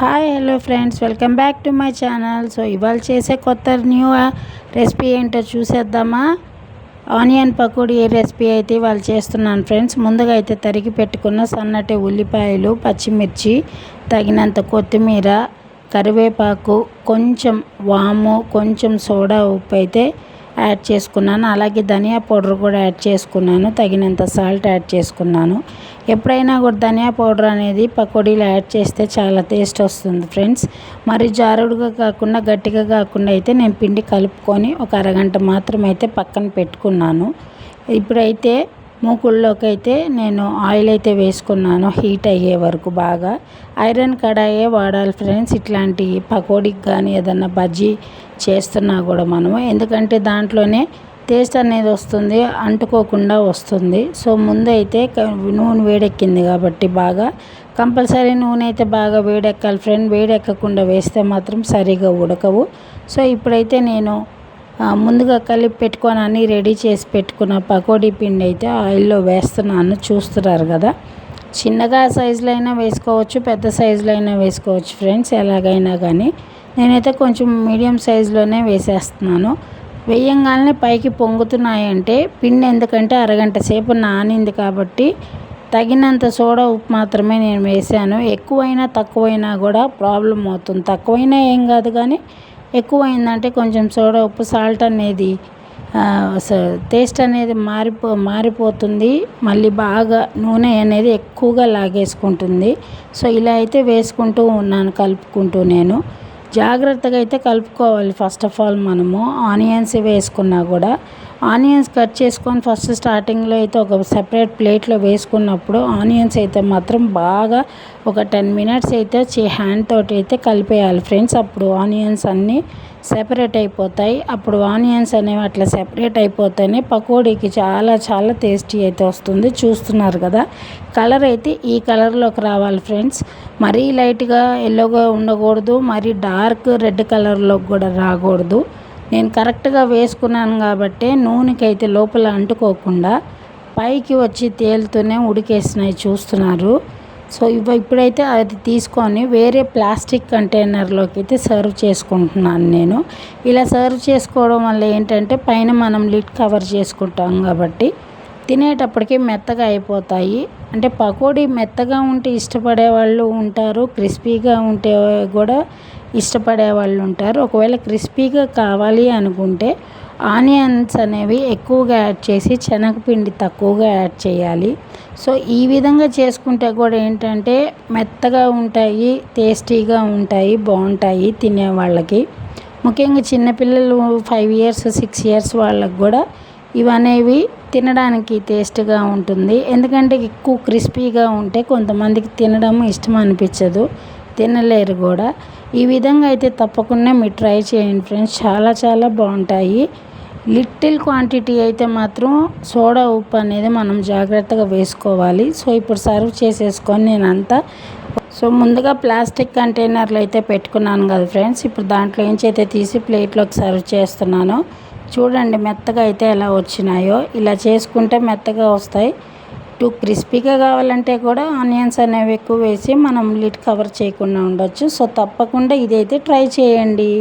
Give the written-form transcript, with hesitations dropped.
Hi hello friends, welcome back to my channel. So ఇవాళ చేసే కొత్త న్యూ రెసిపీ ఏంటో చూసేద్దామా. ఆనియన్ పకోడీ రెసిపీ అయితే ఇవాళ చేస్తున్నాను ఫ్రెండ్స్. ముందుగా అయితే తరిగి పెట్టుకున్న సన్నటి ఉల్లిపాయలు, పచ్చిమిర్చి, తగినంత కొత్తిమీర, కరివేపాకు, కొంచెం వాము, కొంచెం సోడా ఉప్పు అయితే యాడ్ చేసుకున్నాను. అలాగే ధనియా పౌడర్ కూడా యాడ్ చేసుకున్నాను. తగినంత సాల్ట్ యాడ్ చేసుకున్నాను. ఎప్పుడైనా కూడా ధనియా పౌడర్ అనేది పకోడీలో యాడ్ చేస్తే చాలా టేస్ట్ వస్తుంది ఫ్రెండ్స్. మరి జారుడుగా కాకుండా గట్టిగా కాకుండా అయితే నేను పిండి కలుపుకొని ఒక అరగంట మాత్రం అయితే పక్కన పెట్టుకున్నాను. ఇప్పుడైతే మూకుల్లోకి అయితే నేను ఆయిల్ అయితే వేసుకున్నాను. హీట్ అయ్యే వరకు బాగా ఐరన్ కడాయే వాడాలి ఫ్రెండ్స్. ఇట్లాంటి పకోడీకి కానీ ఏదన్నా బజ్జీ చేస్తున్నా కూడా మనము, ఎందుకంటే దాంట్లోనే టేస్ట్ అనేది వస్తుంది, అంటుకోకుండా వస్తుంది. సో ముందు అయితే నూనె వేడెక్కింది కాబట్టి బాగా కంపల్సరీ నూనె అయితే బాగా వేడెక్కాలి ఫ్రెండ్. వేడెక్కకుండా వేస్తే మాత్రం సరిగా ఉడకవు. సో ఇప్పుడైతే నేను ముందుగా కలిపి పెట్టుకొని అన్నీ రెడీ చేసి పెట్టుకున్న పకోడీ పిండి అయితే ఆయిల్లో వేస్తున్నాను. చూస్తున్నారు కదా, చిన్నగా సైజులో అయినా వేసుకోవచ్చు, పెద్ద సైజులో అయినా వేసుకోవచ్చు ఫ్రెండ్స్. ఎలాగైనా కానీ నేనైతే కొంచెం మీడియం సైజులోనే వేసేస్తున్నాను. వేయంగానే పైకి పొంగుతున్నాయంటే పిండి, ఎందుకంటే అరగంట సేపు నానింది కాబట్టి తగినంత సోడా ఉప్పు మాత్రమే నేను వేసాను. ఎక్కువైనా తక్కువైనా కూడా ప్రాబ్లం అవుతుంది. తక్కువైనా ఏం కాదు, కానీ ఎక్కువైందంటే కొంచెం సోడా ఉప్పు సాల్ట్ అనేది టేస్ట్ అనేది మారిపోతుంది. మళ్ళీ బాగా నూనె అనేది ఎక్కువగా లాగేసుకుంటుంది. సో ఇలా అయితే వేసుకుంటూ ఉన్నాను, కలుపుకుంటూ. నేను జాగ్రత్తగా అయితే కలుపుకోవాలి. ఫస్ట్ ఆఫ్ ఆల్ మనము ఆనియన్స్ వేసుకున్నా కూడా ఆనియన్స్ కట్ చేసుకొని ఫస్ట్ స్టార్టింగ్లో అయితే ఒక సెపరేట్ ప్లేట్లో వేసుకున్నప్పుడు ఆనియన్స్ అయితే మాత్రం బాగా ఒక 10 మినిట్స్ అయితే హ్యాండ్ తోటి అయితే కలిపేయాలి ఫ్రెండ్స్. అప్పుడు ఆనియన్స్ అన్నీ సెపరేట్ అయిపోతాయి. అప్పుడు ఆనియన్స్ అనేవి అట్లా సెపరేట్ అయిపోతేనే పకోడీకి చాలా చాలా టేస్టీ అయితే వస్తుంది. చూస్తున్నారు కదా, కలర్ అయితే ఈ కలర్లోకి రావాలి ఫ్రెండ్స్. మరీ లైట్గా ఎల్లోగా ఉండకూడదు, మరీ డార్క్ రెడ్ కలర్లోకి కూడా రాకూడదు. నేను కరెక్ట్గా వేసుకున్నాను కాబట్టి నూనెకి అయితే లోపల అంటుకోకుండా పైకి వచ్చి తేలుతూనే ఉడికేసినాయి. చూస్తున్నారు. సో ఇప్పుడైతే అది తీసుకొని వేరే ప్లాస్టిక్ కంటైనర్లోకి అయితే సర్వ్ చేసుకుంటున్నాను నేను. ఇలా సర్వ్ చేసుకోవడం వల్ల ఏంటంటే పైన మనం లిడ్ కవర్ చేసుకుంటాం కాబట్టి తినేటప్పటికి మెత్తగా అయిపోతాయి. అంటే పకోడీ మెత్తగా ఉంటే ఇష్టపడే వాళ్ళు ఉంటారు, క్రిస్పీగా ఉంటే కూడా ఇష్టపడే వాళ్ళు ఉంటారు. ఒకవేళ క్రిస్పీగా కావాలి అనుకుంటే ఆనియన్స్ అనేవి ఎక్కువగా యాడ్ చేసి శనగపిండి తక్కువగా యాడ్ చేయాలి. సో ఈ విధంగా చేసుకుంటే కూడా ఏంటంటే మెత్తగా ఉంటాయి, టేస్టీగా ఉంటాయి, బాగుంటాయి తినే వాళ్ళకి. ముఖ్యంగా చిన్నపిల్లలు 5 ఇయర్స్ 6 ఇయర్స్ వాళ్ళకి కూడా ఇవనేవి తినడానికి టేస్ట్గా ఉంటుంది. ఎందుకంటే ఎక్కువ క్రిస్పీగా ఉంటే కొంతమందికి తినడం ఇష్టం అనిపించదు, తినలేరు కూడా. ఈ విధంగా అయితే తప్పకుండా మీరు ట్రై చేయండి ఫ్రెండ్స్. చాలా చాలా బాగుంటాయి. లిటిల్ క్వాంటిటీ అయితే మాత్రం సోడా ఉప్పు అనేది మనం జాగ్రత్తగా వేసుకోవాలి. సో ఇప్పుడు సర్వ్ చేసేసుకొని నేనంతా ముందుగా ప్లాస్టిక్ కంటైనర్లు అయితే పెట్టుకున్నాను కదా ఫ్రెండ్స్. ఇప్పుడు దాంట్లో నుంచి అయితే తీసి ప్లేట్లోకి సర్వ్ చేస్తున్నాను. చూడండి మెత్తగా అయితే ఎలా వచ్చినాయో. ఇలా చేసుకుంటే మెత్తగా వస్తాయి. క్రిస్పీగా కావాలంటే కూడా ఆనియన్స్ అనేవి ఎక్కువ వేసి మనం లిడ్ కవర్ చేయకుండా ఉండొచ్చు. సో తప్పకుండా ఇదైతే ట్రై చేయండి.